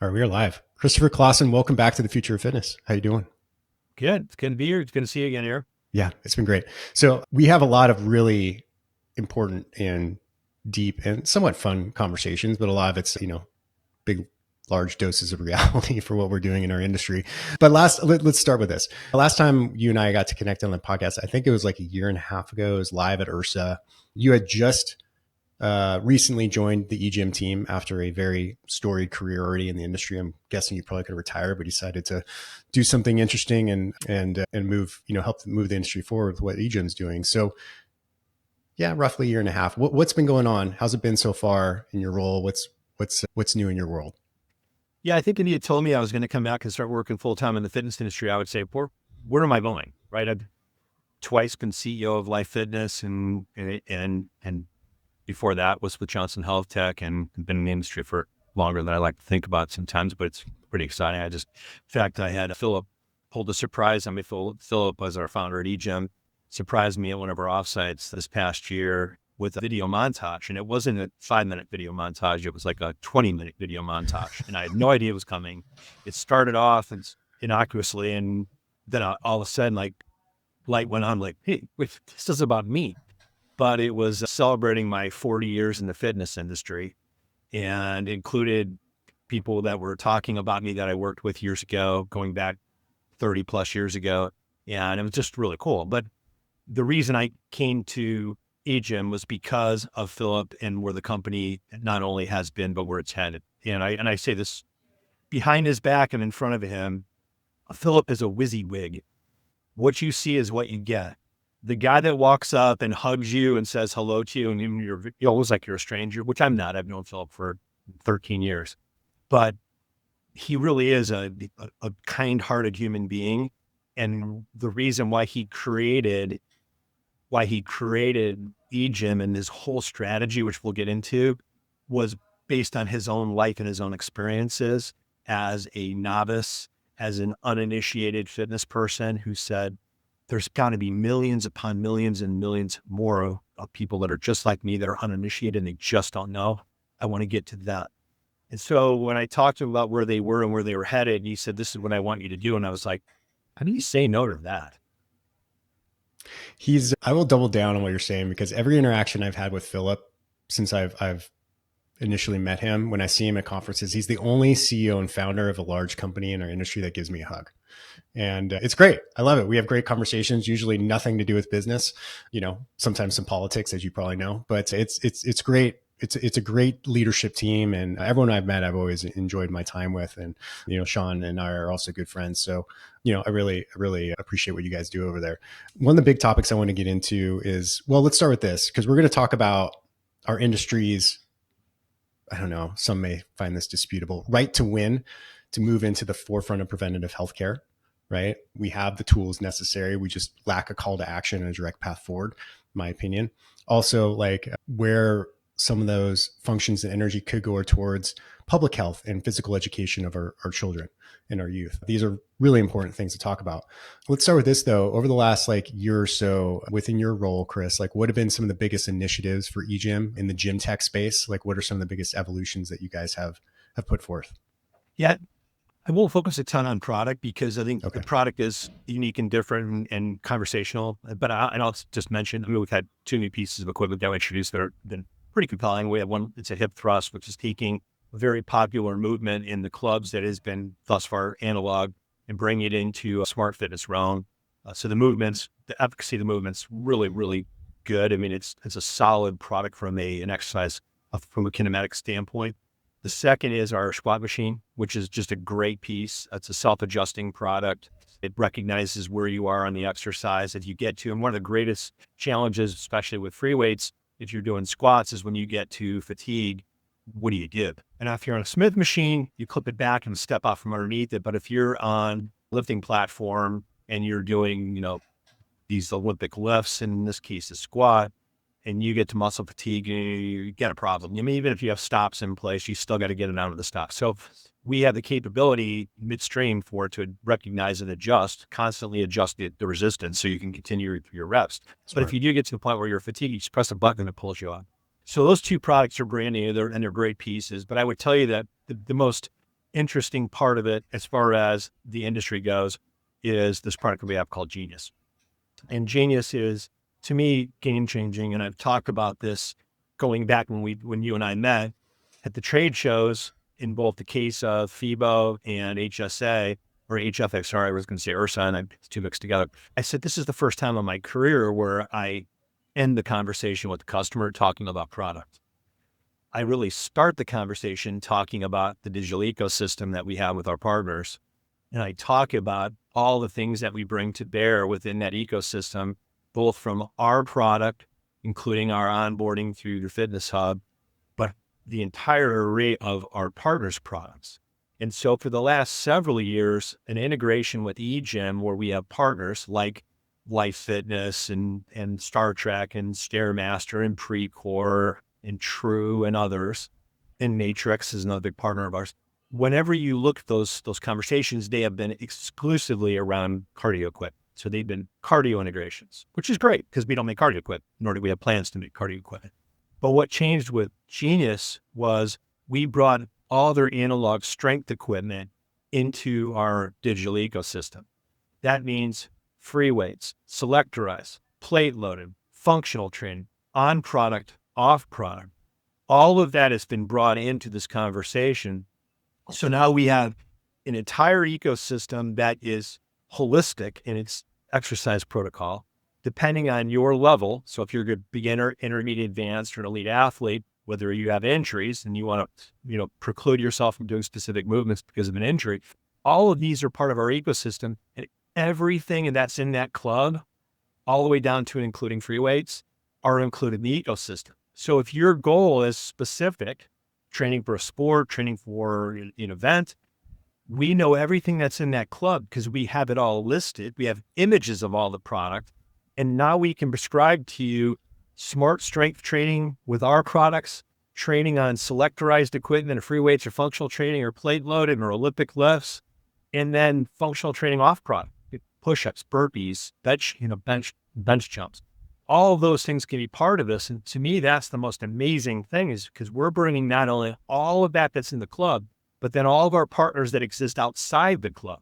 All right, we are live. Christopher Clawson, welcome back to the Future of Fitness. How you doing? Good. It's good to be here. It's good to see you again here. Yeah, it's been great. So we have a lot of really important and deep and somewhat fun conversations, but a lot of it's, big, large doses of reality for what we're doing in our industry. But let's start with this. Last time you and I got to connect on the podcast, I think it was like a year and a half ago. It was live at URSA. You had just recently joined the EGYM team after a very storied career already in the industry. I'm guessing you probably could have retired, but decided to do something interesting and move, help move the industry forward with what EGYM's doing. So yeah, roughly a year and a half. What's been going on? How's it been so far in your role? What's new in your world? Yeah, I think if you had told me I was going to come back and start working full time in the fitness industry, I would say, where am I going? Right. I've twice been CEO of Life Fitness and before that was with Johnson Health Tech and been in the industry for longer than I like to think about sometimes, but it's pretty exciting. In fact, I had Philip pulled a surprise on me. Philip was our founder at EGYM, surprised me at one of our offsites this past year with a video montage. And it wasn't a 5-minute video montage. It was like a 20-minute video montage. And I had no idea it was coming. It started off innocuously. And then all of a sudden, like light went on, like, hey, wait, this is about me. But it was celebrating my 40 years in the fitness industry and included people that were talking about me that I worked with years ago, going back 30 plus years ago. And it was just really cool. But the reason I came to EGYM was because of Philip and where the company not only has been, but where it's headed. And I say this behind his back and in front of him, Philip is a WYSIWYG. What you see is what you get. The guy that walks up and hugs you and says hello to you, and you're always like you're a stranger, which I'm not. I've known Philip for 13 years, but he really is a kind-hearted human being. And the reason why he created EGYM and his whole strategy, which we'll get into, was based on his own life and his own experiences as a novice, as an uninitiated fitness person who said, there's got to be millions upon millions and millions more of people that are just like me that are uninitiated and they just don't know. I want to get to that. And so when I talked to him about where they were and where they were headed, he said, this is what I want you to do. And I was like, how do you say no to that? I will double down on what you're saying because every interaction I've had with Philip since I've initially met him, when I see him at conferences, he's the only CEO and founder of a large company in our industry that gives me a hug. And it's great. I love it. We have great conversations, usually nothing to do with business, sometimes some politics, as you probably know, but it's great. It's a great leadership team, and everyone I've met, I've always enjoyed my time with. And, Sean and I are also good friends. So, I really appreciate what you guys do over there. One of the big topics I want to get into is, well, let's start with this because we're going to talk about our industry's, I don't know, some may find this disputable, right to win, to move into the forefront of preventative healthcare, right? We have the tools necessary. We just lack a call to action and a direct path forward, in my opinion. Also, like where some of those functions and energy could go towards public health and physical education of our children and our youth. These are really important things to talk about. Let's start with this though. Over the last year or so within your role, Chris, what have been some of the biggest initiatives for EGYM in the gym tech space? What are some of the biggest evolutions that you guys have put forth? Yeah, I won't focus a ton on product because I think the Okay. product is unique and different and conversational. But I'll just mention, we've had 2 new pieces of equipment that we introduced that have been pretty compelling. We have one, it's a hip thrust, which is taking a very popular movement in the clubs that has been thus far analog and bringing it into a smart fitness realm. So the efficacy of the movements really, really good. I mean, it's a solid product from an exercise, from a kinematic standpoint. The second is our squat machine, which is just a great piece. It's a self-adjusting product. It recognizes where you are on the exercise that you get to. And one of the greatest challenges, especially with free weights, if you're doing squats, is when you get to fatigue, what do you do? And if you're on a Smith machine, you clip it back and step off from underneath it. But if you're on a lifting platform and you're doing, these Olympic lifts, in this case, a squat, and you get to muscle fatigue, you get a problem. I mean, even if you have stops in place, you still got to get it out of the stop. So we have the capability midstream for it to recognize and constantly adjust the resistance so you can continue your reps. But if Smart. you do get to the point where you're fatigued, you just press a button and it pulls you off. So those 2 products are brand new and they're great pieces. But I would tell you that the most interesting part of it, as far as the industry goes, is this product that we have called Genius. And Genius is, to me, game changing. And I've talked about this going back when you and I met at the trade shows, in both the case of FIBO and HSA or HFX. Sorry, I was going to say URSA, and it's two mixed together. I said, this is the first time in my career where I end the conversation with the customer talking about product. I really start the conversation talking about the digital ecosystem that we have with our partners. And I talk about all the things that we bring to bear within that ecosystem, both from our product, including our onboarding through your fitness hub, but the entire array of our partners' products. And so for the last several years, an integration with EGYM, where we have partners like Life Fitness and Star Trek and Stairmaster and Precor and True and others, and Matrix is another big partner of ours. Whenever you look at those conversations, they have been exclusively around cardio equipment. So they've been cardio integrations, which is great because we don't make cardio equipment, nor do we have plans to make cardio equipment. But what changed with Genius was we brought all their analog strength equipment into our digital ecosystem. That means free weights, selectorized, plate loaded, functional training, on product, off product. All of that has been brought into this conversation. So now we have an entire ecosystem that is holistic in its exercise protocol, depending on your level. So if you're a beginner, intermediate, advanced, or an elite athlete, whether you have injuries and you want to, preclude yourself from doing specific movements because of an injury, all of these are part of our ecosystem, and everything that's in that club, all the way down to and including free weights, are included in the ecosystem. So if your goal is specific, training for a sport, training for an event, we know everything that's in that club because we have it all listed. We have images of all the product. And now we can prescribe to you smart strength training with our products, training on selectorized equipment or free weights or functional training or plate loaded or Olympic lifts, and then functional training off product, push-ups, burpees, bench jumps. All of those things can be part of this. And to me, that's the most amazing thing, is because we're bringing not only all of that's in the club, but then all of our partners that exist outside the club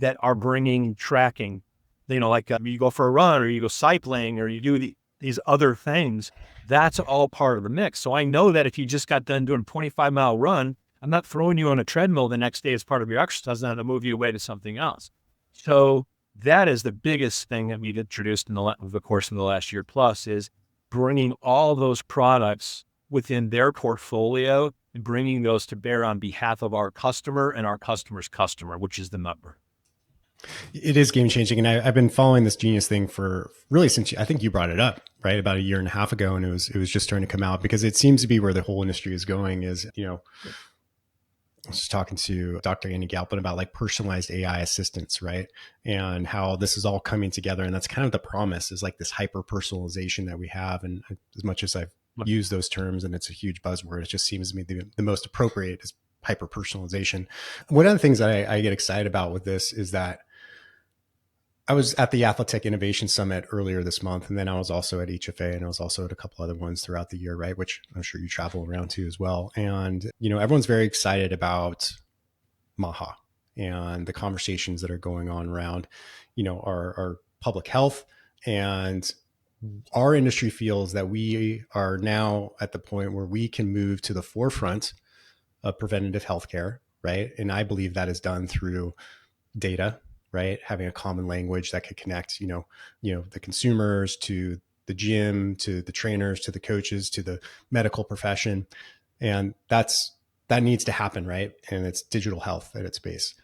that are bringing tracking, like you go for a run or you go cycling or you do these other things. That's all part of the mix. So I know that if you just got done doing a 25-mile run, I'm not throwing you on a treadmill the next day as part of your exercise and to move you away to something else. So that is the biggest thing that we've introduced in the course of the last year plus, is bringing all those products within their portfolio and bringing those to bear on behalf of our customer and our customer's customer, which is the member. It is game changing. And I've been following this Genius thing for really since I think you brought it up, right? About a year and a half ago. And it was just starting to come out because it seems to be where the whole industry is going is, I was just talking to Dr. Andy Galpin about like personalized AI assistants, right? And how this is all coming together. And that's kind of the promise, is like this hyper personalization that we have. And as much as I've used those terms and it's a huge buzzword, it just seems to me the most appropriate is hyper personalization. One of the things that I get excited about with this is that I was at the Athletech Innovation Summit earlier this month, and then I was also at HFA, and I was also at a couple other ones throughout the year, right? Which I'm sure you travel around to as well. And, everyone's very excited about MAHA and the conversations that are going on around, our public health. And our industry feels that we are now at the point where we can move to the forefront of preventative healthcare, right? And I believe that is done through data, right? Having a common language that could connect, the consumers to the gym, to the trainers, to the coaches, to the medical profession. And that needs to happen, right? And it's digital health at its base.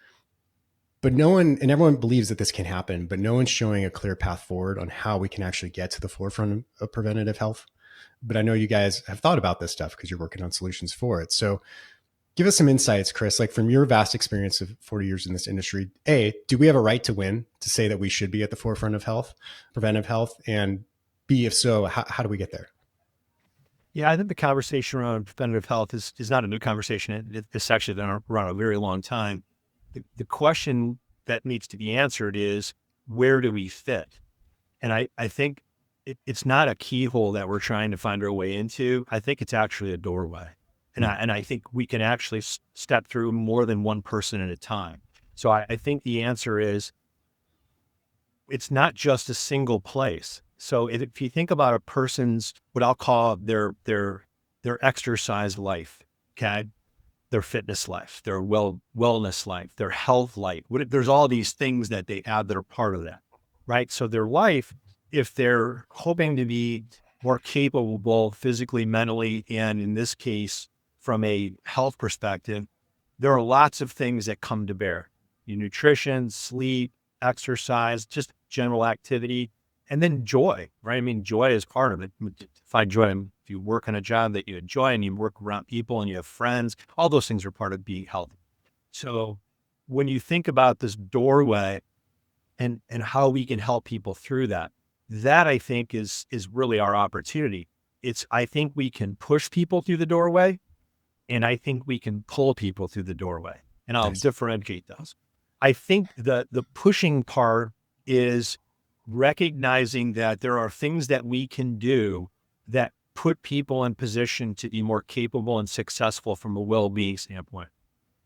But everyone believes that this can happen, but no one's showing a clear path forward on how we can actually get to the forefront of preventative health. But I know you guys have thought about this stuff because you're working on solutions for it. So give us some insights, Chris, like from your vast experience of 40 years in this industry. A, do we have a right to win to say that we should be at the forefront of health, preventive health? And B, if so, how do we get there? Yeah, I think the conversation around preventative health is not a new conversation. It's actually been around a very long time. The question that needs to be answered is, where do we fit? And I think it's not a keyhole that we're trying to find our way into. I think it's actually a doorway. And I think we can actually step through more than one person at a time. So I think the answer is it's not just a single place. So if you think about a person's, what I'll call their exercise life, okay, their fitness life, their wellness life, their health life, there's all these things that they add that are part of that, right? So their life, if they're hoping to be more capable physically, mentally, and in this case, from a health perspective, there are lots of things that come to bear. Your nutrition, sleep, exercise, just general activity, and then joy, right? I mean, joy is part of it. Find joy. If you work on a job that you enjoy and you work around people and you have friends, all those things are part of being healthy. So when you think about this doorway and how we can help people through that, that I think is really our opportunity. I think we can push people through the doorway, and I think we can pull people through the doorway, and I'll Nice. differentiate those. I think the pushing part is recognizing that there are things that we can do that put people in position to be more capable and successful from a well-being standpoint.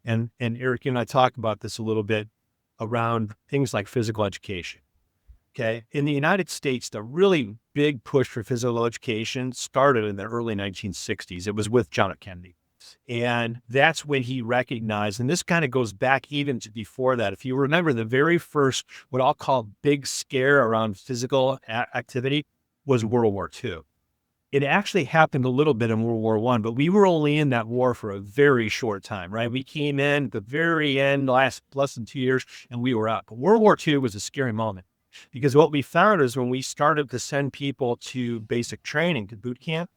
And Eric, you and I talked about this a little bit around things like physical education. Okay. In the United States, the really big push for physical education started in the early 1960s. It was with John F. Kennedy. And that's when he recognized, and this kind of goes back even to before that. If you remember, the very first, what I'll call big scare around physical activity was World War II. It actually happened a little bit in World War I, but we were only in that war for a very short time, right? We came in at the very end, last less than 2 years, and we were out. But World War II was a scary moment because what we found is when we started to send people to basic training, to boot camp,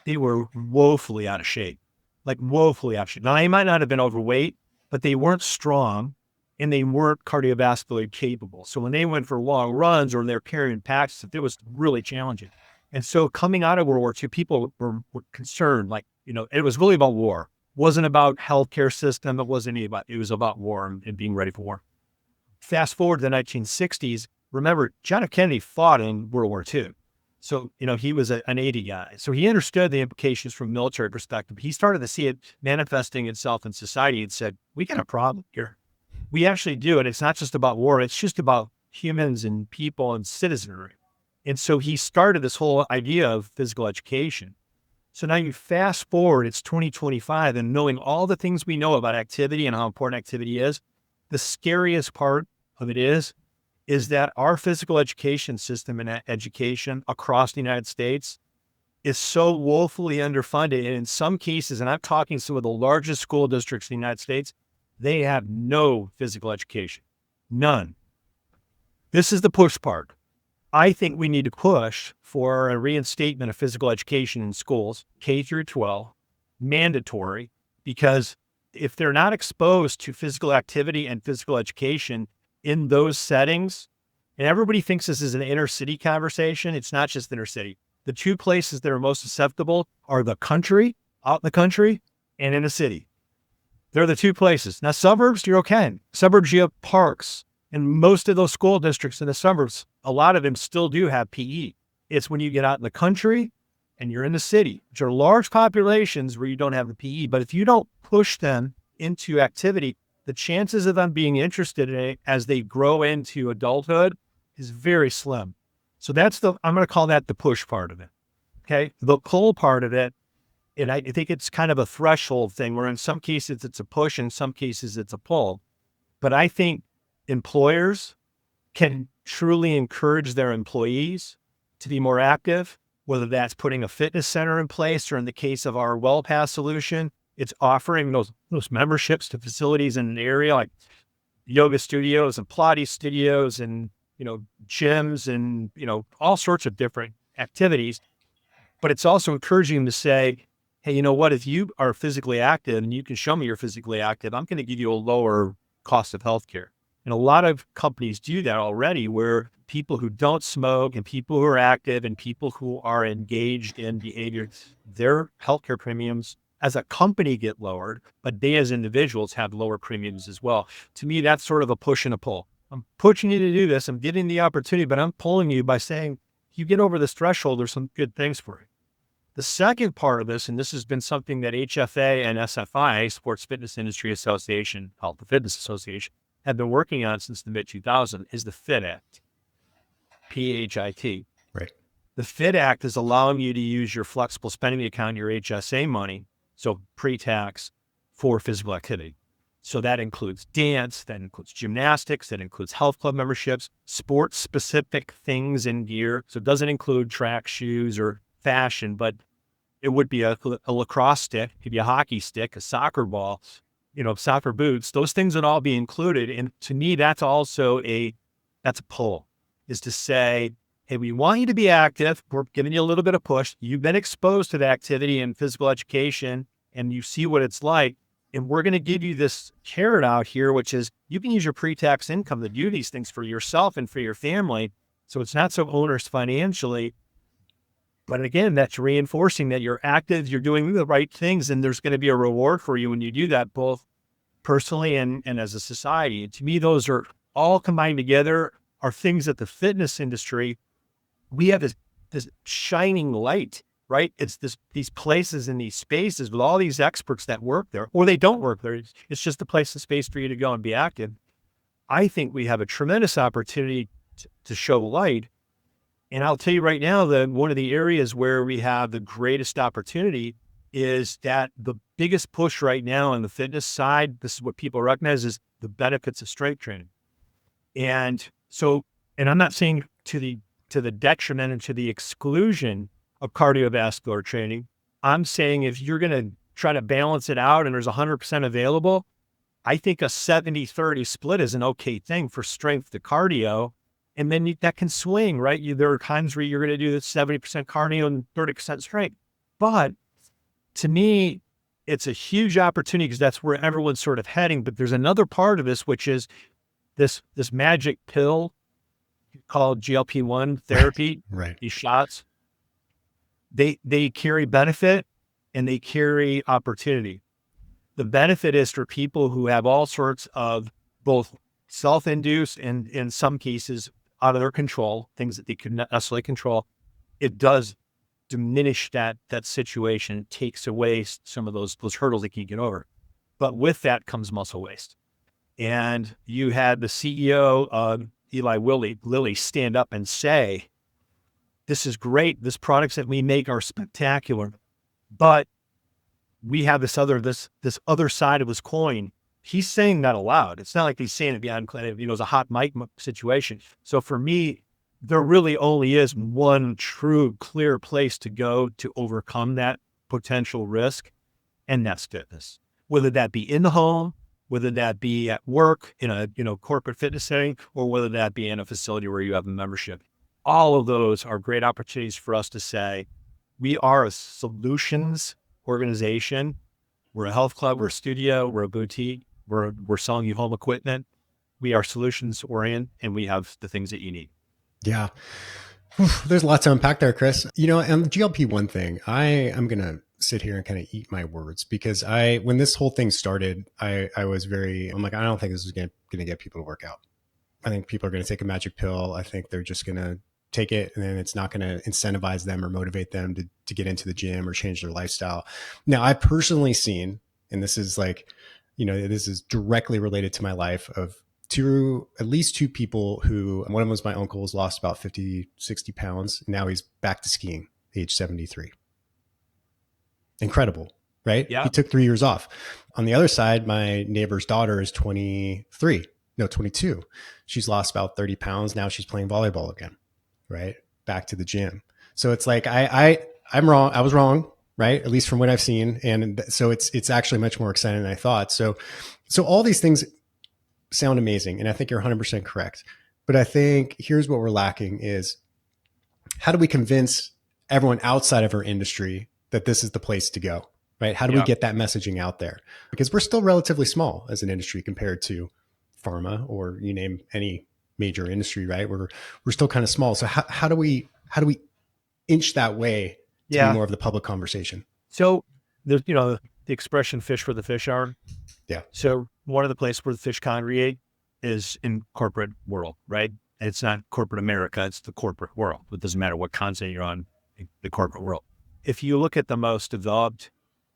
they were woefully out of shape, like woefully out of shape. Now, they might not have been overweight, but they weren't strong and they weren't cardiovascularly capable. So when they went for long runs or they're carrying packs, it was really challenging. And so coming out of World War II, people were concerned, like, it was really about war. It wasn't about healthcare system. It was about war and being ready for war. Fast forward to the 1960s. Remember, John F. Kennedy fought in World War II. So, he was an 80 guy. So he understood the implications from a military perspective. He started to see it manifesting itself in society and said, we got a problem here. We actually do. And it's not just about war. It's just about humans and people and citizenry. And so he started this whole idea of physical education. So now you fast forward, it's 2025, and knowing all the things we know about activity and how important activity is, the scariest part of it is that our physical education system and education across the United States is so woefully underfunded. And in some cases, and I'm talking some of the largest school districts in the United States, they have no physical education, none. This is the push part. I think we need to push for a reinstatement of physical education in schools, K through 12, mandatory, because if they're not exposed to physical activity and physical education in those settings, and everybody thinks this is an inner city conversation, it's not just inner city. The two places that are most susceptible are the country, out in the country, and in the city. They're the two places. Now, suburbs, you're okay. Suburbs, you have parks. And most of those school districts in the suburbs, a lot of them still do have PE. It's when you get out in the country and you're in the city, which are large populations where you don't have the PE. But if you don't push them into activity, the chances of them being interested in it as they grow into adulthood is very slim. So I'm going to call that the push part of it. Okay. The pull part of it, and I think it's kind of a threshold thing where in some cases it's a push, in some cases it's a pull. But I think employers can truly encourage their employees to be more active, whether that's putting a fitness center in place, or in the case of our WellPass solution, it's offering those memberships to facilities in an area like yoga studios and Pilates studios and, gyms and, all sorts of different activities. But it's also encouraging them to say, hey, you know what, if you are physically active and you can show me you're physically active, I'm going to give you a lower cost of healthcare. And a lot of companies do that already, where people who don't smoke and people who are active and people who are engaged in behavior, their healthcare premiums as a company get lowered, but they as individuals have lower premiums as well. To me, that's sort of a push and a pull. I'm pushing you to do this. I'm getting the opportunity, but I'm pulling you by saying, if you get over this threshold, there's some good things for you. The second part of this, and this has been something that HFA and SFI, Sports Fitness Industry Association, called the Fitness Association, have been working on since the mid 2000s, is the FIT Act, PHIT. Right. The FIT Act is allowing you to use your flexible spending account, your HSA money, so pre-tax, for physical activity. So that includes dance, that includes gymnastics, that includes health club memberships, sports-specific things in gear. So it doesn't include track shoes or fashion, but it would be a lacrosse stick, it could be a hockey stick, a soccer ball, soccer boots. Those things would all be included. And to me, that's also that's a pull, is to say, hey, we want you to be active. We're giving you a little bit of push. You've been exposed to the activity and physical education, and you see what it's like. And we're going to give you this carrot out here, which is you can use your pre-tax income to do these things for yourself and for your family. So it's not so onerous financially. But again, that's reinforcing that you're active, you're doing the right things, and there's going to be a reward for you when you do that, both personally and as a society. And to me, those are all combined together, are things that the fitness industry, we have this shining light, right? It's these places and these spaces with all these experts that work there, or they don't work there. It's just a place and space for you to go and be active. I think we have a tremendous opportunity to show light. And I'll tell you right now that one of the areas where we have the greatest opportunity is that the biggest push right now on the fitness side, this is what people recognize, is the benefits of strength training. And so, and I'm not saying to the detriment and to the exclusion of cardiovascular training. I'm saying if you're going to try to balance it out and there's 100% available, I think a 70-30 split is an okay thing for strength to cardio. And then that can swing, right? There are times where you're going to do the 70% cardio and 30% strength. But to me, it's a huge opportunity because that's where everyone's sort of heading. But there's another part of this, which is this magic pill called GLP-1 therapy, Right. these shots. They carry benefit and they carry opportunity. The benefit is for people who have all sorts of both self-induced and in some cases out of their control, things that they could not necessarily control. It does diminish that situation, takes away some of those hurdles they can get over. But with that comes muscle waste. And you had the CEO of Eli Lilly stand up and say, this is great. These products that we make are spectacular, but we have this other side of this coin. He's saying that aloud. It's not like he's saying it behind, it's a hot mic situation. So for me, there really only is one true, clear place to go to overcome that potential risk, and that's fitness. Whether that be in the home, whether that be at work in a corporate fitness setting, or whether that be in a facility where you have a membership. All of those are great opportunities for us to say, we are a solutions organization. We're a health club, we're a studio, we're a boutique, we're selling you home equipment. We are solutions oriented, and we have the things that you need. Yeah. There's a lot to unpack there, Chris. And the GLP-1 thing, I'm going to sit here and kind of eat my words because when this whole thing started, I'm like, I don't think this is going to get people to work out. I think people are going to take a magic pill. I think they're just going to take it and then it's not going to incentivize them or motivate them to get into the gym or change their lifestyle. Now, I've personally seen, and this is like, this is directly related to my life, of at least two people who, one of them was my uncle, who's lost about 50, 60 pounds. Now he's back to skiing, age 73. Incredible, right? Yeah. He took 3 years off. On the other side, my neighbor's daughter is 22. She's lost about 30 pounds. Now she's playing volleyball again, right? Back to the gym. So it's like, I'm wrong. I was wrong, right? At least from what I've seen. And so it's actually much more exciting than I thought. So all these things sound amazing. And I think you're 100% correct. But I think here's what we're lacking is, how do we convince everyone outside of our industry that this is the place to go, right? How do we get that messaging out there? Because we're still relatively small as an industry compared to pharma, or you name any major industry, right? We're still kind of small. So how do we inch that way to be more of the public conversation? So there's, the expression fish where the fish are. Yeah. So one of the places where the fish congregate is in corporate world, right? It's not corporate America, it's the corporate world. It doesn't matter what continent you're on, the corporate world. if you look at the most developed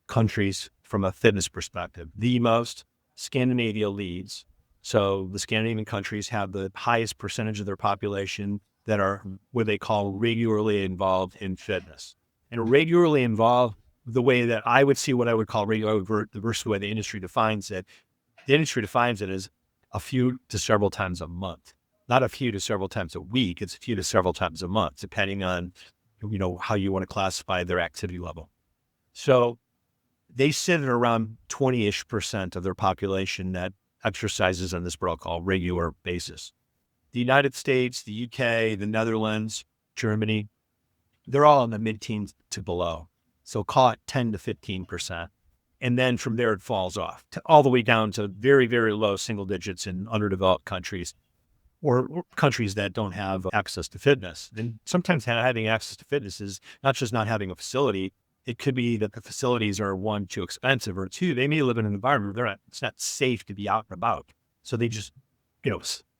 countries from a fitness perspective, the most, Scandinavia leads. So the Scandinavian countries have the highest percentage of their population that are what they call regularly involved in fitness. And regularly involved, the way that I would see what I would call regular versus the way the industry defines it. The industry defines it as a few to several times a month, not a few to several times a week. It's a few to several times a month, depending on, how you want to classify their activity level. So they sit at around 20-ish% of their population that exercises on this what I'll call regular basis. The United States, the UK, the Netherlands, Germany, they're all in the mid-teens to below. So call it 10 to 15%. And then from there, it falls off all the way down to very, very low single digits in underdeveloped countries or countries that don't have access to fitness. And sometimes having access to fitness is not just not having a facility. It could be that the facilities are, one, too expensive, or two, they may live in an environment where it's not safe to be out and about. So they just,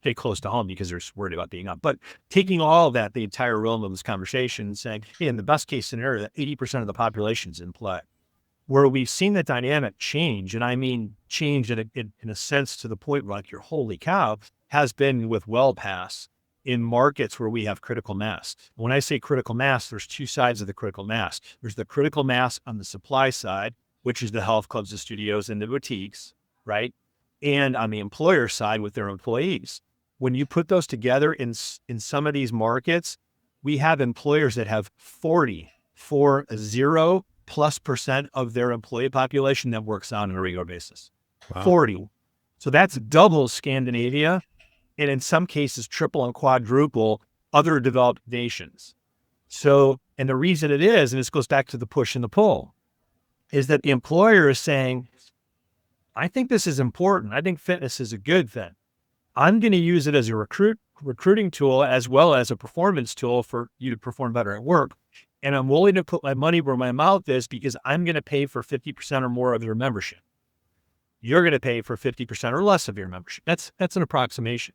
stay close to home because they're worried about being out. But taking all of that, the entire realm of this conversation, and saying, hey, in the best case scenario, that 80% of the population's in play. Where we've seen the dynamic change, and I mean change in a sense to the point where, like, you're holy cow, has been with WellPass in markets where we have critical mass. When I say critical mass, there's two sides of the critical mass. There's the critical mass on the supply side, which is the health clubs, the studios, and the boutiques, right? And on the employer side with their employees. When you put those together in some of these markets, we have employers that have 40% plus of their employee population that works out on a regular basis. Wow. 40. So that's double Scandinavia, and in some cases, triple and quadruple other developed nations. So, and the reason it is, and this goes back to the push and the pull, is that the employer is saying, I think this is important. I think fitness is a good thing. I'm going to use it as a recruiting tool as well as a performance tool for you to perform better at work. And I'm willing to put my money where my mouth is because I'm going to pay for 50% or more of your membership. You're going to pay for 50% or less of your membership. That's an approximation.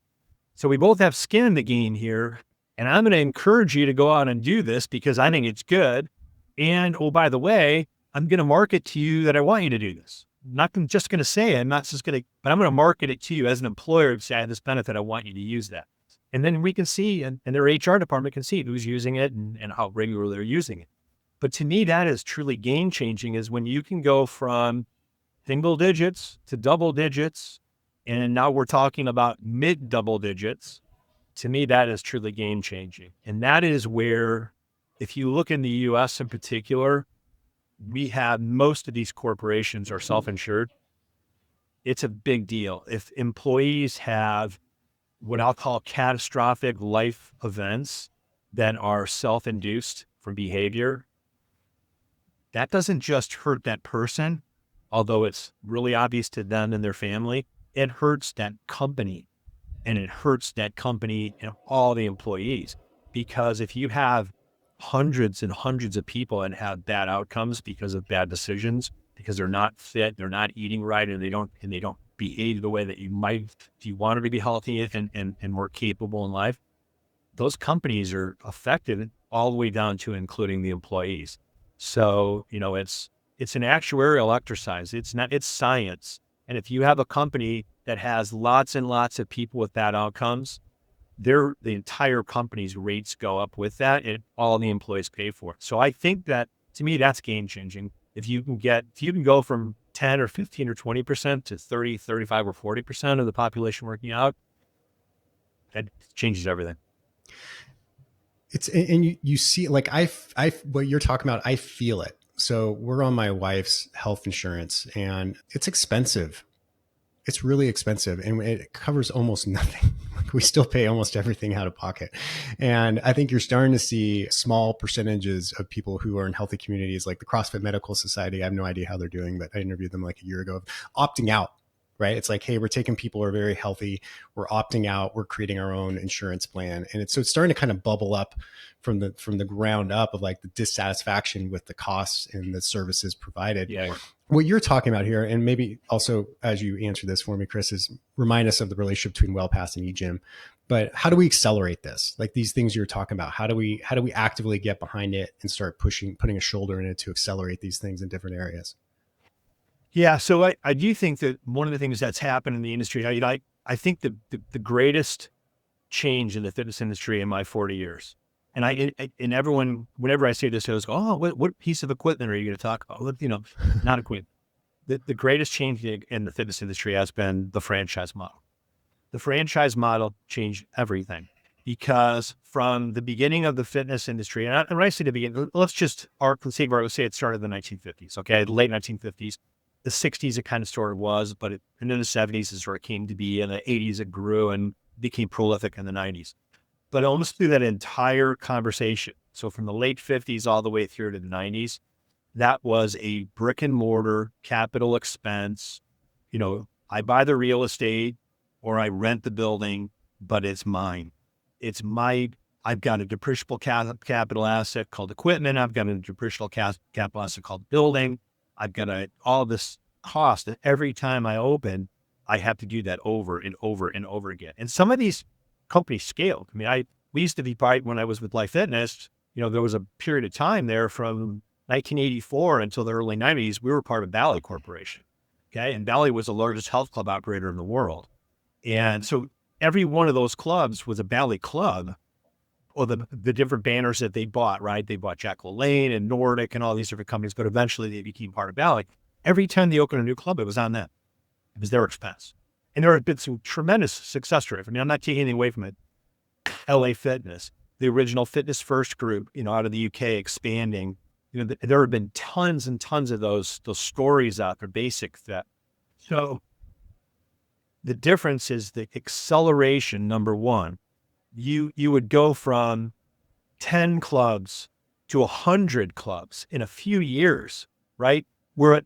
So we both have skin in the game here. And I'm going to encourage you to go out and do this because I think it's good. And, oh, by the way, I'm going to market to you that I want you to do this. I'm not just going to say it. I'm not just going to, but I'm going to market it to you as an employer and say, I have this benefit. I want you to use that. And then we can see, and their HR department can see who's using it and how regularly they're using it. But to me, that is truly game changing, is when you can go from single digits to double digits. And now we're talking about mid double digits. To me, that is truly game changing. And that is where, if you look in the US in particular, we have most of these corporations are self-insured. It's a big deal. If employees have what I'll call catastrophic life events that are self-induced from behavior, that doesn't just hurt that person, although it's really obvious to them and their family. It hurts that company, and it hurts that company and all the employees. Because if you have hundreds and hundreds of people and have bad outcomes because of bad decisions, because they're not fit, they're not eating right, and they don't behave the way that you might if you wanted to be healthy and more capable in life, those companies are affected all the way down to including the employees. So, it's an actuarial exercise. It's science. And if you have a company that has lots and lots of people with bad outcomes, the entire company's rates go up with that, and all the employees pay for it. So I think that, to me, that's game changing. If you can go from 10 or 15 or 20% to 30, 35 or 40% of the population working out, that changes everything. And you see, like, I what you're talking about, I feel it. So we're on my wife's health insurance, and it's expensive. It's really expensive, and it covers almost nothing. We still pay almost everything out of pocket. And I think you're starting to see small percentages of people who are in healthy communities, like the CrossFit Medical Society. I have no idea how they're doing, but I interviewed them like a year ago, opting out, right? It's like, hey, we're taking people who are very healthy. We're opting out. We're creating our own insurance plan. And it's starting to kind of bubble up from the ground up of like the dissatisfaction with the costs and the services provided. Yeah. what you're talking about here, and maybe also as you answer this for me, Chris, is remind us of the relationship between WellPass and EGYM. But how do we accelerate this? Like these things you're talking about, how do we actively get behind it and start putting a shoulder in it to accelerate these things in different areas? Yeah, so I do think that one of the things that's happened in the industry, I think the greatest change in the fitness industry in my 40 years, and everyone, whenever I say this, they goes, "Oh, what piece of equipment are you going to talk about?" Well, not equipment. The greatest change in the fitness industry has been the franchise model. The franchise model changed everything because from the beginning of the fitness industry, and when I say the beginning, let's say it started in the 1950s, okay, the late 1950s. The 60s, it kind of sort of was, and in the 70s, it sort of came to be. In the 80s, it grew and became prolific in the 90s. But almost through that entire conversation, so from the late 50s all the way through to the 90s, that was a brick and mortar capital expense. I buy the real estate or I rent the building, but it's mine. It's my, I've got a depreciable capital asset called equipment. I've got a depreciable capital asset called building. I've got all this cost that every time I open, I have to do that over and over and over again. And some of these companies scaled. I mean, we used to be part when I was with Life Fitness, there was a period of time there from 1984 until the early 90s, we were part of Valley Corporation. Okay. And Valley was the largest health club operator in the world. And so every one of those clubs was a Valley club, or the different banners that they bought, right? They bought Jack LaLanne and Nordic and all these different companies, but eventually they became part of Valley. Every time they opened a new club, it was on them. It was their expense. And there have been some tremendous success stories. I mean, I'm not taking anything away from it. LA Fitness, the original Fitness First group, out of the UK expanding, there have been tons and tons of those stories out there, basic that. So the difference is the acceleration, number one. You would go from 10 clubs to 100 clubs in a few years, right? Where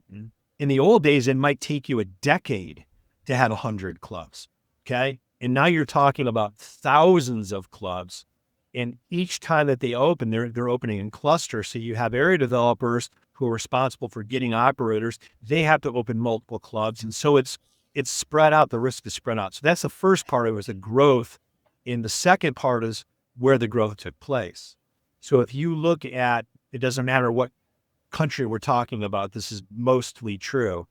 in the old days, it might take you a decade to have 100 clubs, okay? And now you're talking about thousands of clubs. And each time that they open, they're opening in clusters. So you have area developers who are responsible for getting operators. They have to open multiple clubs. And so it's spread out, the risk is spread out. So that's the first part of it, was the growth. And the second part is where the growth took place. So if you look at, it doesn't matter what country we're talking about, this is mostly true.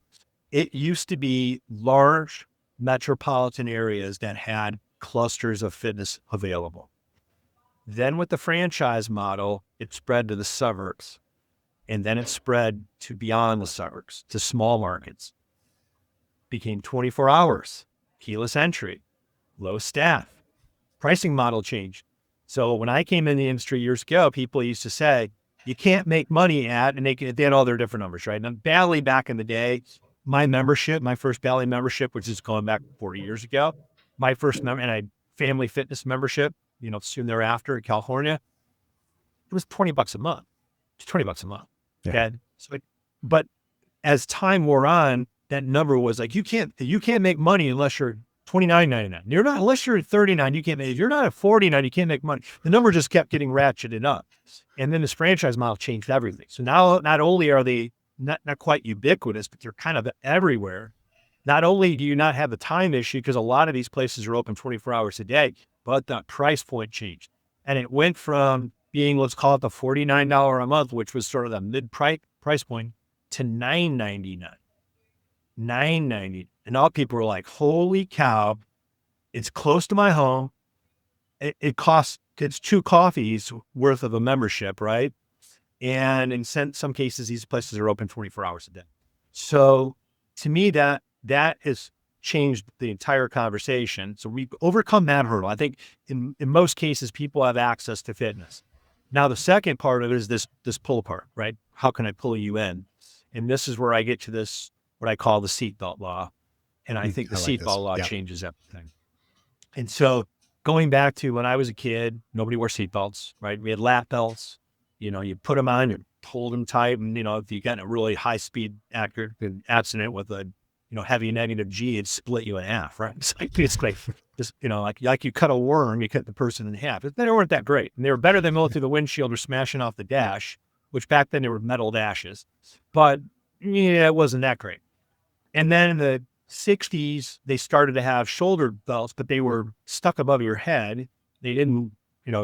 It used to be large metropolitan areas that had clusters of fitness available. Then with the franchise model, it spread to the suburbs. And then it spread to beyond the suburbs, to small markets. Became 24 hours, keyless entry, low staff. Pricing model changed. So when I came in the industry years ago, people used to say, you can't make money and they had all their different numbers, right? And Bally back in the day, my first Bally membership, which is going back 40 years ago, my first and I family fitness membership, soon thereafter in California, it was $20 a month. It's $20 a month. Yeah. Okay. So, but as time wore on, that number was like, you can't make money unless you're $29.99. You're not, unless you're at $39, you can't make, if you're not at $49, you can't make money. The number just kept getting ratcheted up. And then this franchise model changed everything. So now not only are they not quite ubiquitous, but they're kind of everywhere. Not only do you not have the time issue, because a lot of these places are open 24 hours a day, but the price point changed. And it went from being, let's call it the $49 a month, which was sort of the mid-price point, to $9.99. $9.90. And all people were like, holy cow, it's close to my home. It costs, it's 2 coffees worth of a membership, right? And in some cases, these places are open 24 hours a day. So to me, that has changed the entire conversation. So we've overcome that hurdle. I think in most cases, people have access to fitness. Now, the second part of it is this pull apart, right? How can I pull you in? And this is where I get to this, what I call the seatbelt law. And I think the seatbelt law changes everything. And so going back to when I was a kid, nobody wore seatbelts, right? We had lap belts, you put them on, you hold them tight. And, if you got in a really high speed accident with a, heavy negative G, it'd split you in half, right? It's like, basically just, like you cut a worm, you cut the person in half. They weren't that great. And they were better than going through the windshield or smashing off the dash, which back then they were metal dashes. But yeah, it wasn't that great. And then in the 60s, they started to have shoulder belts, but they were stuck above your head. They didn't,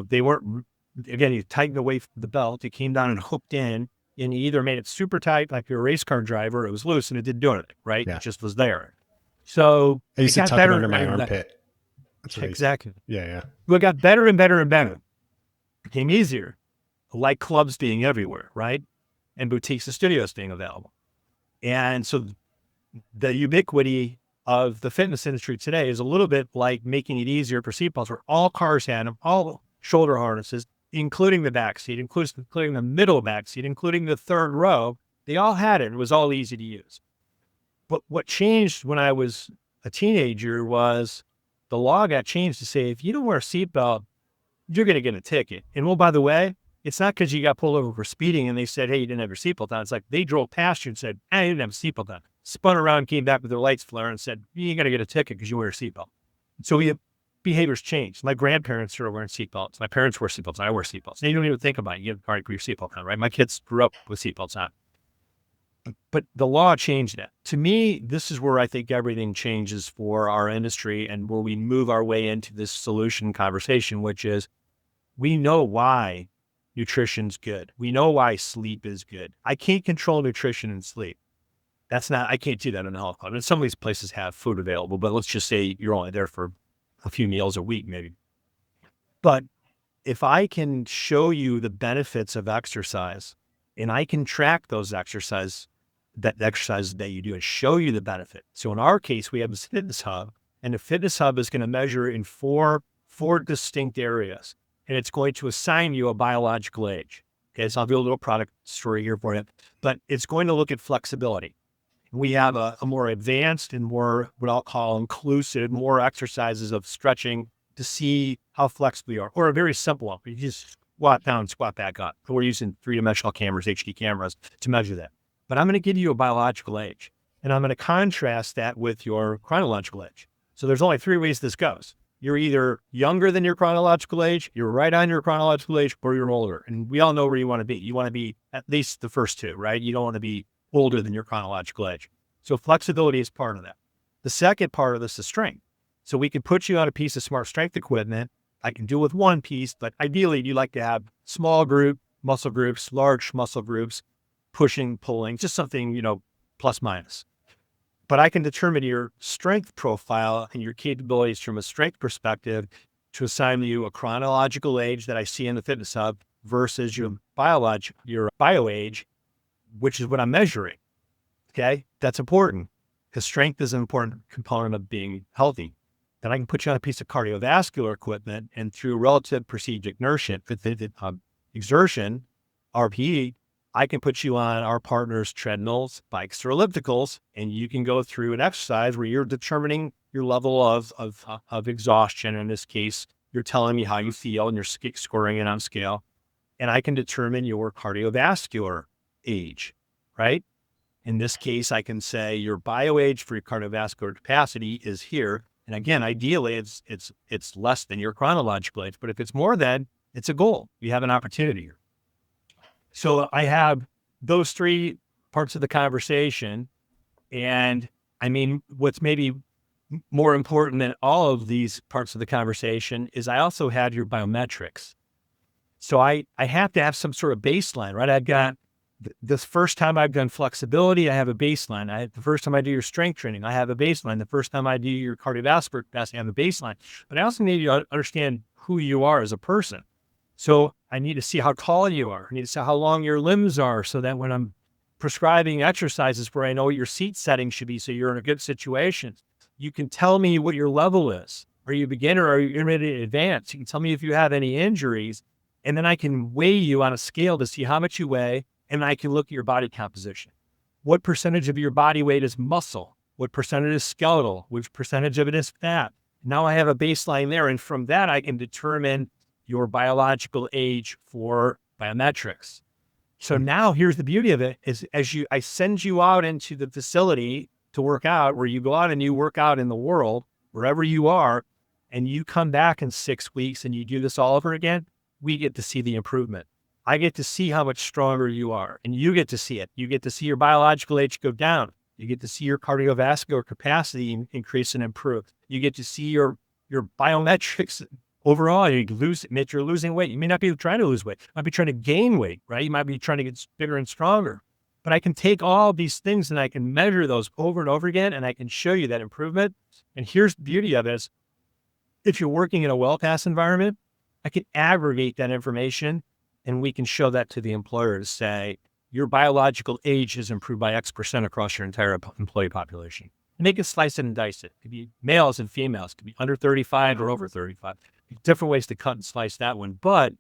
they weren't, again, you tightened away from the belt. It came down and hooked in, and you either made it super tight, like you're a race car driver, it was loose and it didn't do anything, right? It Yeah. just was there. So I it used to got tuck it better under and my better and better. armpit. That's what I used to. Exactly. Yeah. Yeah. Well, it got better and better and better. It became easier, like clubs being everywhere, right? And boutiques and studios being available. And so the ubiquity of the fitness industry today is a little bit like making it easier for seatbelts, where all cars had them, all shoulder harnesses, including the back seat, including the middle back seat, including the third row. They all had it. It was all easy to use. But what changed when I was a teenager was the law got changed to say, if you don't wear a seatbelt, you're going to get a ticket. And well, by the way, it's not because you got pulled over for speeding and they said, hey, you didn't have your seatbelt on. It's like they drove past you and said, I didn't have a seatbelt on. Spun around, came back with their lights flaring and said, you got to get a ticket because you wear a seatbelt. So behaviors changed. My grandparents started wearing seatbelts. My parents wear seatbelts. I wear seatbelts. And you don't even think about it. You get a car, put your seatbelt on, right? My kids grew up with seatbelts on. But the law changed that. To me, this is where I think everything changes for our industry and where we move our way into this solution conversation, which is we know why nutrition's good. We know why sleep is good. I can't control nutrition and sleep. I can't do that in a health club. And some of these places have food available, but let's just say you're only there for a few meals a week, maybe. But if I can show you the benefits of exercise and I can track those exercises that you do and show you the benefit. So in our case, we have this fitness hub, and the fitness hub is going to measure in four distinct areas, and it's going to assign you a biological age. Okay, so I'll do a little product story here for you, but it's going to look at flexibility. We have a more advanced and more, what I'll call inclusive, more exercises of stretching to see how flexible you are, or a very simple one. You just squat down, squat back up. We're using three-dimensional cameras, HD cameras to measure that. But I'm going to give you a biological age, and I'm going to contrast that with your chronological age. So there's only three ways this goes. You're either younger than your chronological age, you're right on your chronological age, or you're older. And we all know where you want to be. You want to be at least the first two, right? You don't want to be older than your chronological age. So flexibility is part of that. The second part of this is strength. So we can put you on a piece of smart strength equipment. I can do with one piece, but ideally you like to have small group muscle groups, large muscle groups, pushing, pulling, just something, plus minus. But I can determine your strength profile and your capabilities from a strength perspective to assign you a chronological age that I see in the fitness hub versus your bio age, which is what I'm measuring. Okay. That's important because strength is an important component of being healthy. Then I can put you on a piece of cardiovascular equipment, and through relative perceived inertia, exertion, RPE, I can put you on our partners' treadmills, bikes, or ellipticals, and you can go through an exercise where you're determining your level of exhaustion. In this case, you're telling me how you feel, and you're scoring it on scale. And I can determine your cardiovascular age, right? In this case, I can say your bio age for your cardiovascular capacity is here. And again, ideally, it's less than your chronological age. But if it's more than, it's a goal. You have an opportunity here. So I have those three parts of the conversation. And I mean, what's maybe more important than all of these parts of the conversation is I also had your biometrics. So I have to have some sort of baseline, right? I've got this first time I've done flexibility, I have a baseline. The first time I do your strength training, I have a baseline. The first time I do your cardiovascular capacity, I have a baseline. But I also need you to understand who you are as a person. So I need to see how tall you are. I need to see how long your limbs are so that when I'm prescribing exercises where I know what your seat setting should be so you're in a good situation, you can tell me what your level is. Are you a beginner? Are you intermediate advanced? You can tell me if you have any injuries, and then I can weigh you on a scale to see how much you weigh, and I can look at your body composition. What percentage of your body weight is muscle? What percentage is skeletal? Which percentage of it is fat? Now I have a baseline there, and from that I can determine your biological age for biometrics. So now here's the beauty of it is I send you out into the facility to work out, where you go out and you work out in the world, wherever you are, and you come back in 6 weeks and you do this all over again, we get to see the improvement. I get to see how much stronger you are, and you get to see it. You get to see your biological age go down. You get to see your cardiovascular capacity increase and improve. You get to see your biometrics overall. You lose, admit you're losing weight. You may not be trying to lose weight. You might be trying to gain weight, right? You might be trying to get bigger and stronger. But I can take all these things and I can measure those over and over again, and I can show you that improvement. And here's the beauty of it is, if you're working in a well-pass environment, I can aggregate that information and we can show that to the employer to say, your biological age has improved by X% across your entire employee population. And they can slice it and dice it. It could be males and females. It could be under 35 or over 35. Different ways to cut and slice that one. But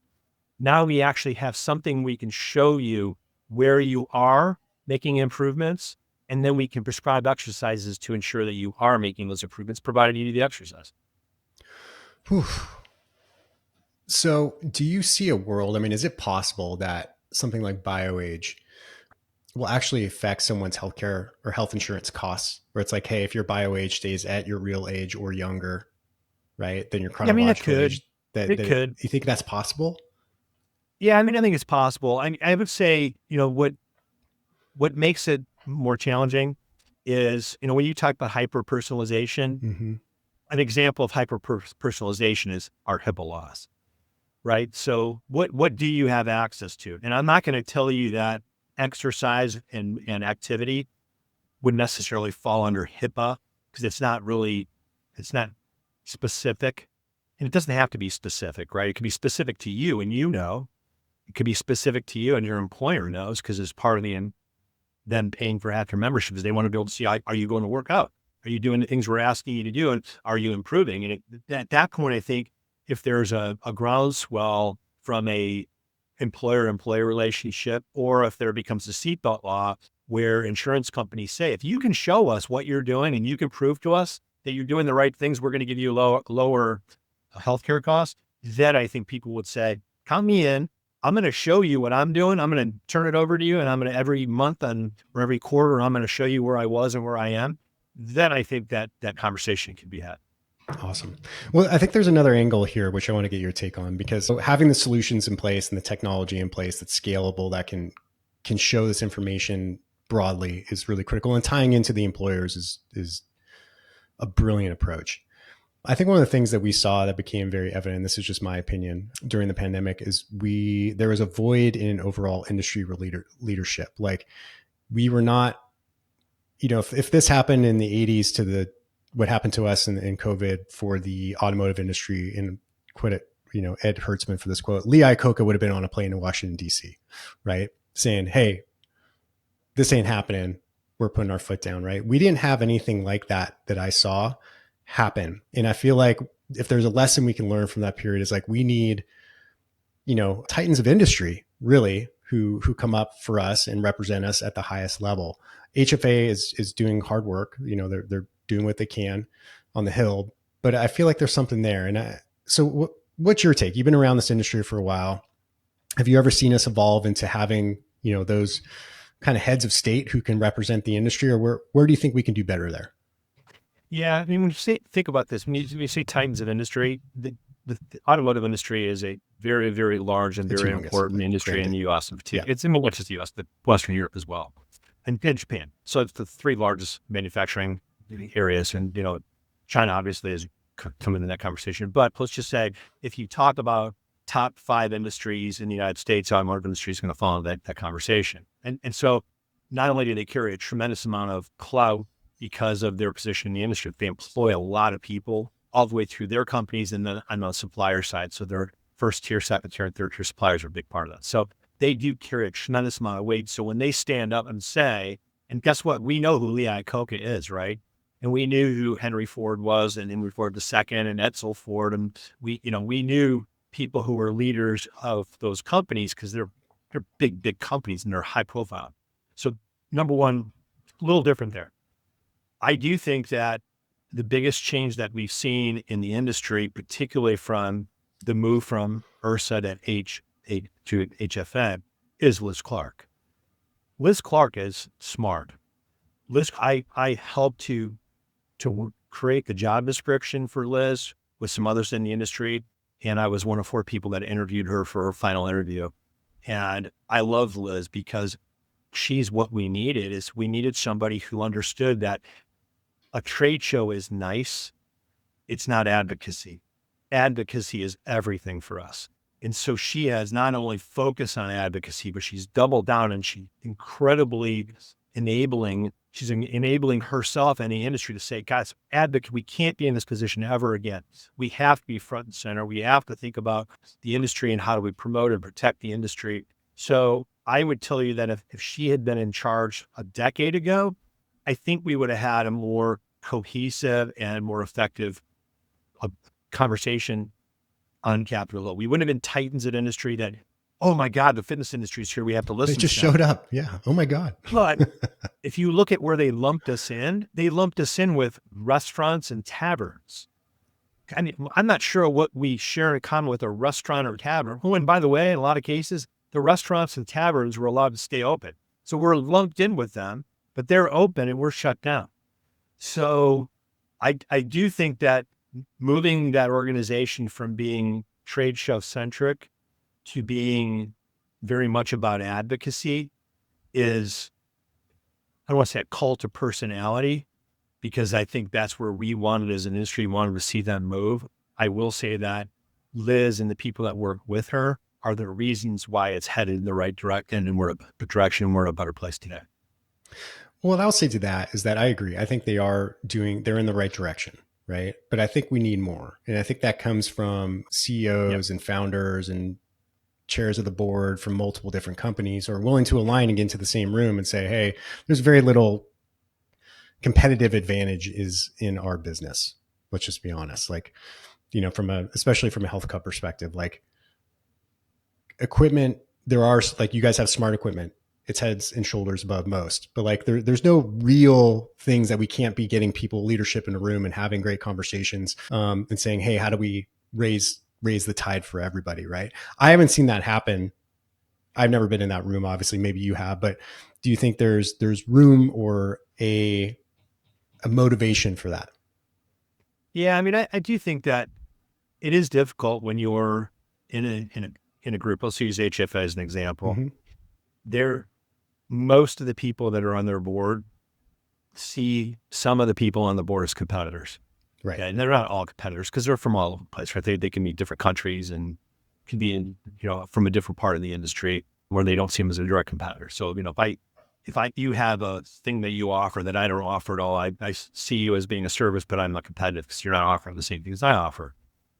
now we actually have something we can show you where you are making improvements, and then we can prescribe exercises to ensure that you are making those improvements, provided you do the exercise. Whew. So do you see a world, I mean, is it possible that something like BioAge will actually affect someone's healthcare or health insurance costs, where it's like, hey, if your BioAge stays at your real age or younger, right, then your Yeah, I mean, it chronological could. age, that, It that it, could. you think that's possible? Yeah, I mean, I think it's possible. I would say, what makes it more challenging is, when you talk about hyper personalization, Mm-hmm. an example of hyper personalization is our HIPAA laws, right? So what do you have access to? And I'm not going to tell you that exercise and activity would necessarily fall under HIPAA, because it's not specific, and it doesn't have to be specific, right? It can be specific to you, and it could be specific to you and your employer knows, because it's part of them paying for half your membership, is they want to be able to see, are you going to work out? Are you doing the things we're asking you to do? And are you improving? And at that point, I think if there's a groundswell from a employer-employee relationship, or if there becomes a seatbelt law where insurance companies say, if you can show us what you're doing and you can prove to us that you're doing the right things, we're going to give you lower healthcare costs, then I think people would say, count me in. I'm going to show you what I'm doing. I'm going to turn it over to you. And I'm going to, every month or every quarter, I'm going to show you where I was and where I am. Then I think that conversation can be had. Awesome. Well, I think there's another angle here, which I want to get your take on, because having the solutions in place and the technology in place that's scalable, that can show this information broadly, is really critical. And tying into the employers is a brilliant approach. I think one of the things that we saw that became very evident, and this is just my opinion, during the pandemic, is there was a void in overall industry leadership. Like, we were not, if this happened in the 80s to what happened to us in COVID for the automotive industry, and quit it, Ed Hertzman for this quote, Lee Iacocca would have been on a plane in Washington, D.C., right? Saying, hey, this ain't happening. We're putting our foot down, right? We didn't have anything like that I saw happen. And I feel like if there's a lesson we can learn from that period, is like, we need, titans of industry, really, who come up for us and represent us at the highest level. HFA is doing hard work. They're doing what they can on the Hill, but I feel like there's something there. And so what's your take? You've been around this industry for a while. Have you ever seen us evolve into having, those kind of heads of state who can represent the industry, or where do you think we can do better there? Yeah, I mean, when you think about this, when you say titans of industry, the automotive industry is a very, very large and It's very humongous, important industry in the U.S. Yeah. It's in not just the U.S., but Western Europe as well, and Japan. So it's the three largest manufacturing areas, and China obviously is coming in that conversation. But let's just say, if you talk about top 5 industries in the United States, automotive industry is going to fall into that conversation. And so not only do they carry a tremendous amount of clout because of their position in the industry, they employ a lot of people all the way through their companies, and then on the supplier side. So their first tier, second tier, and third tier suppliers are a big part of that. So they do carry a tremendous amount of weight. So when they stand up and say, and guess what? We know who Lee Iacocca is, right? And we knew who Henry Ford was, and Henry Ford II, and Edsel Ford. And we knew people who were leaders of those companies, because they're big, big companies and they're high profile. So number one, a little different there. I do think that the biggest change that we've seen in the industry, particularly from the move from IRSA to HFM, is Liz Clark. Liz Clark is smart. I helped to create the job description for Liz with some others in the industry, and I was one of 4 people that interviewed her for her final interview. And I love Liz because she's what we needed. Is we needed somebody who understood that a trade show is nice. It's not advocacy. Advocacy is everything for us. And so she has not only focused on advocacy, but she's doubled down and she's incredibly enabling. She's enabling herself and the industry to say, guys, advocate, we can't be in this position ever again. We have to be front and center. We have to think about the industry and how do we promote and protect the industry. So I would tell you that if she had been in charge a decade ago, I think we would have had a more cohesive and more effective conversation on Capitol Hill. We wouldn't have been titans at industry that, oh my God, the fitness industry is here. We have to listen They just to them. showed up. Yeah. Oh my God. But if you look at where they lumped us in with restaurants and taverns. I mean, I'm not sure what we share in common with a restaurant or tavern. Oh, and by the way, in a lot of cases, the restaurants and taverns were allowed to stay open. So we're lumped in with them, but they're open and we're shut down. So I do think that moving that organization from being trade show centric to being very much about advocacy is, I don't want to say a cult of personality, because I think that's where we wanted as an industry, wanted to see them move. I will say that Liz and the people that work with her are the reasons why it's headed in the right direction and we're in a better place today. Well, what I'll say to that is that I agree. I think they're in the right direction, right? But I think we need more. And I think that comes from CEOs and founders and chairs of the board from multiple different companies who are willing to align and get into the same room and say, hey, there's very little competitive advantage is in our business. Let's just be honest. Like, especially from a health club perspective, like equipment, there are, like, you guys have smart equipment. It's heads and shoulders above most, but like there's no real things that we can't be getting people leadership in a room and having great conversations and saying, hey, how do we raise the tide for everybody? Right. I haven't seen that happen. I've never been in that room. Obviously, maybe you have, but do you think there's room or a motivation for that? Yeah. I mean, I do think that it is difficult when you're in a group. Let's use HFA as an example. Mm-hmm. Most of the people that are on their board see some of the people on the board as competitors. Right. Okay? And they're not all competitors because they're from all over the place, right? They can be different countries and can be from a different part of the industry where they don't see them as a direct competitor. So, if you have a thing that you offer that I don't offer at all, I see you as being a service, but I'm not competitive because you're not offering the same things I offer.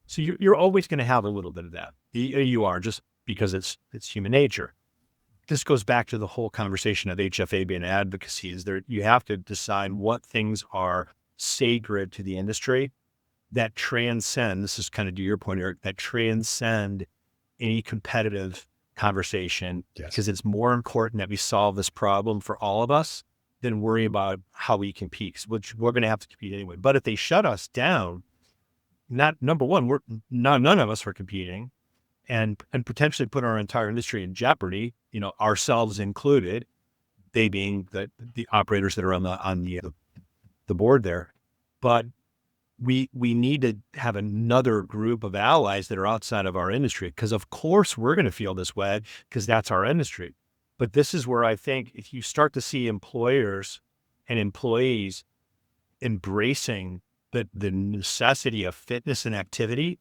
So you're always going to have a little bit of that. You are, just because it's human nature. This goes back to the whole conversation of HFA being advocacy. Is there, you have to decide what things are sacred to the industry that transcend, this is kind of to your point, Eric, that transcend any competitive conversation. Yes. Because it's more important that we solve this problem for all of us than worry about how we compete, which we're going to have to compete anyway. But if they shut us down, number one, none of us are competing, and potentially put our entire industry in jeopardy, ourselves included, they being the operators that are on the board there. But we need to have another group of allies that are outside of our industry, because of course we're going to feel this way because that's our industry. But this is where I think if you start to see employers and employees embracing the necessity of fitness and activity,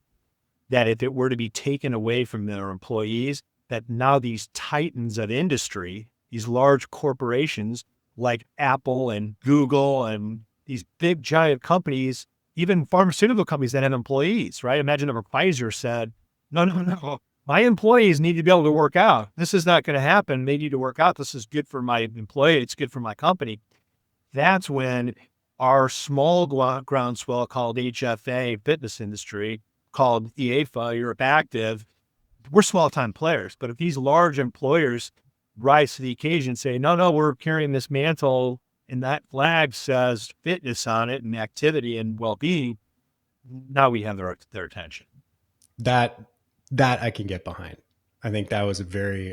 that if it were to be taken away from their employees, that now these titans of industry, these large corporations like Apple and Google and these big giant companies, even pharmaceutical companies that have employees, right? Imagine if Pfizer said, no, my employees need to be able to work out. This is not going to happen. They need to work out. This is good for my employee. It's good for my company. That's when our small groundswell called HFA fitness industry, called EAFA, Europe Active, we're small-time players. But if these large employers rise to the occasion and say, no, we're carrying this mantle and that flag says fitness on it and activity and well-being, now we have their attention. That I can get behind. I think that was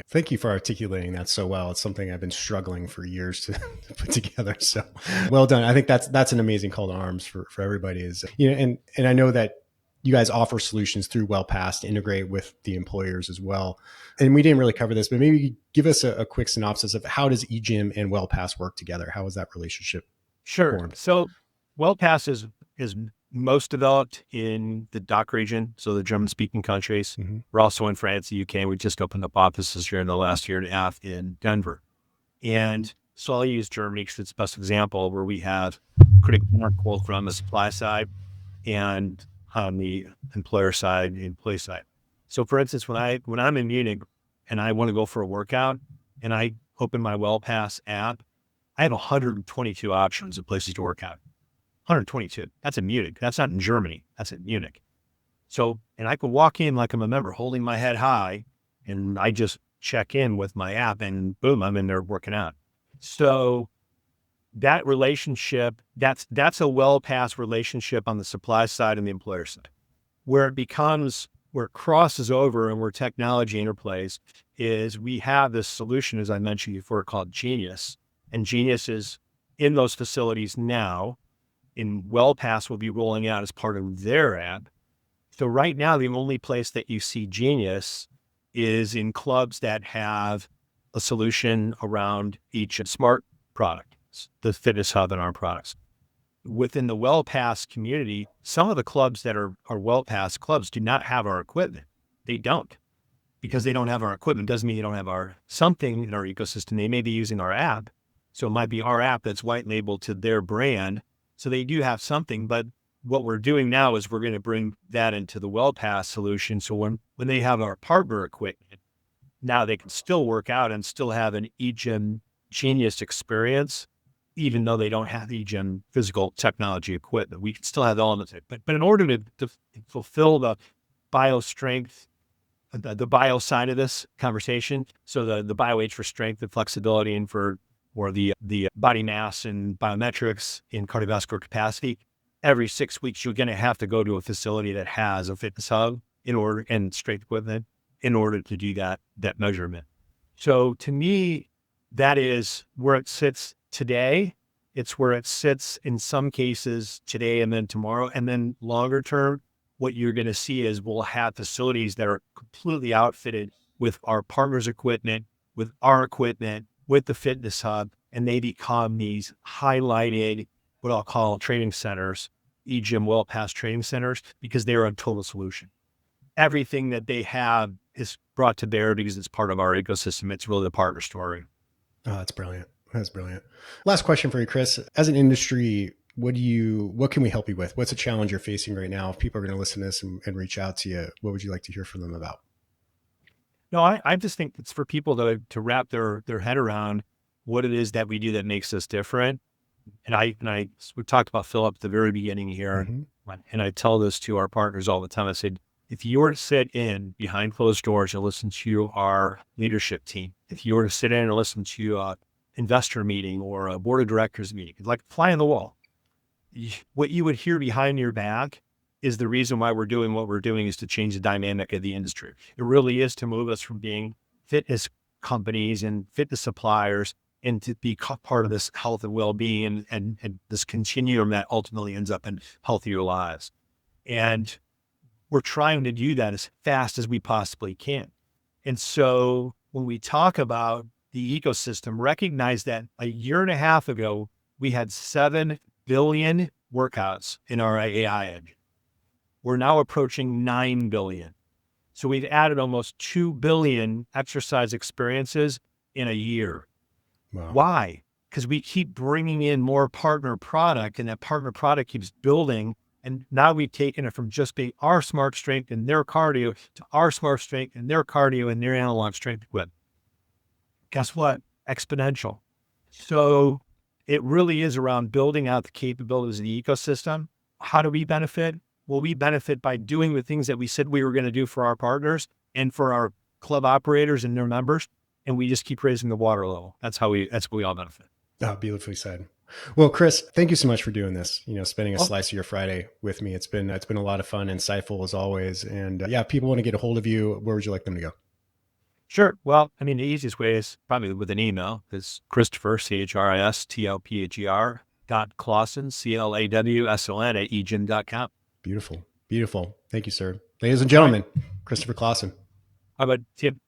thank you for articulating that so well. It's something I've been struggling for years to put together. So well done. I think that's an amazing call to arms for everybody, and I know that, you guys offer solutions through WellPass to integrate with the employers as well. And we didn't really cover this, but maybe give us a quick synopsis of how does EGYM and WellPass work together? How is that relationship Sure. formed? So WellPass is most developed in the DACH region, so the German-speaking countries. Mm-hmm. We're also in France, the UK. We just opened up offices here in the last year and a half in Denver. And so I'll use Germany because it's the best example where we have critical quote from the supply side and on the employer side, the employee side. So for instance, when I'm in Munich and I want to go for a workout and I open my WellPass app, I have 122 options of places to work out. 122. That's in Munich. That's not in Germany. That's in Munich. So, and I can walk in like I'm a member, holding my head high, and I just check in with my app, and boom, I'm in there working out. So that relationship, that's a WellPass relationship on the supply side and the employer side. Where it crosses over and where technology interplays is we have this solution, as I mentioned before, called Genius. And Genius is in those facilities now. In WellPass will be rolling out as part of their app. So right now, the only place that you see Genius is in clubs that have a solution around each smart product, the Fitness Hub and our products. Within the WellPass community, some of the clubs that are WellPass clubs do not have our equipment. They don't, because they don't have our equipment. Doesn't mean they don't have our something in our ecosystem. They may be using our app. So it might be our app that's white labeled to their brand. So they do have something, but what we're doing now is we're going to bring that into the WellPass solution. So when they have our partner equipment, now they can still work out and still have an EGYM Genius experience, even though they don't have EGYM physical technology equipment. We can still have the elements of it. But in order to fulfill the bio strength, the bio side of this conversation, so the bio age for strength and flexibility and or the body mass and biometrics in cardiovascular capacity, every 6 weeks, you're going to have to go to a facility that has a fitness hub and strength equipment in order to do that measurement. So to me, that is where it sits today. It's where it sits in some cases today and then tomorrow. And then longer term, what you're going to see is we'll have facilities that are completely outfitted with our partners' equipment, with our equipment, with the fitness hub, and they become these highlighted, what I'll call training centers, EGYM WellPass training centers, because they're a total solution. Everything that they have is brought to bear because it's part of our ecosystem. It's really the partner story. Oh, that's brilliant. That's brilliant. Last question for you, Chris. As an industry, what can we help you with? What's a challenge you're facing right now? If people are going to listen to this and reach out to you, what would you like to hear from them about? No, I just think it's for people to wrap their head around what it is that we do that makes us different. And we talked about Philip at the very beginning here, Mm-hmm. and I tell this to our partners all the time. I said, if you were to sit in behind closed doors and listen to our leadership team, if you were to sit in and listen to an investor meeting or a board of directors meeting, like fly on the wall, what you would hear behind your back is the reason why we're doing what we're doing is to change the dynamic of the industry. It really is to move us from being fitness companies and fitness suppliers and to be part of this health and well-being and this continuum that ultimately ends up in healthier lives. And we're trying to do that as fast as we possibly can. And so when we talk about the ecosystem, recognize that a year and a half ago, we had 7 billion workouts in our AI engine. We're now approaching 9 billion. So we've added almost 2 billion exercise experiences in a year. Wow. Why? Because we keep bringing in more partner product, and that partner product keeps building. And now we've taken it from just being our smart strength and their cardio to our smart strength and their cardio and their analog strength equipment. Guess what? Exponential. So it really is around building out the capabilities of the ecosystem. How do we benefit? Well, we benefit by doing the things that we said we were going to do for our partners and for our club operators and their members. And we just keep raising the water level. That's what we all benefit. Oh, beautifully said. Well, Chris, thank you so much for doing this. Spending a Oh, slice of your Friday with me. It's been a lot of fun, insightful as always. And yeah, if people want to get a hold of you, where would you like them to go? sure. Well, I mean, the easiest way is probably with an email. It's Christopher, CHRISTLPHER, Clawson, CLAWSON at egym.com. Beautiful. Beautiful. Thank you, sir. Ladies and All right. gentlemen, Christopher Clawson. How about Tim?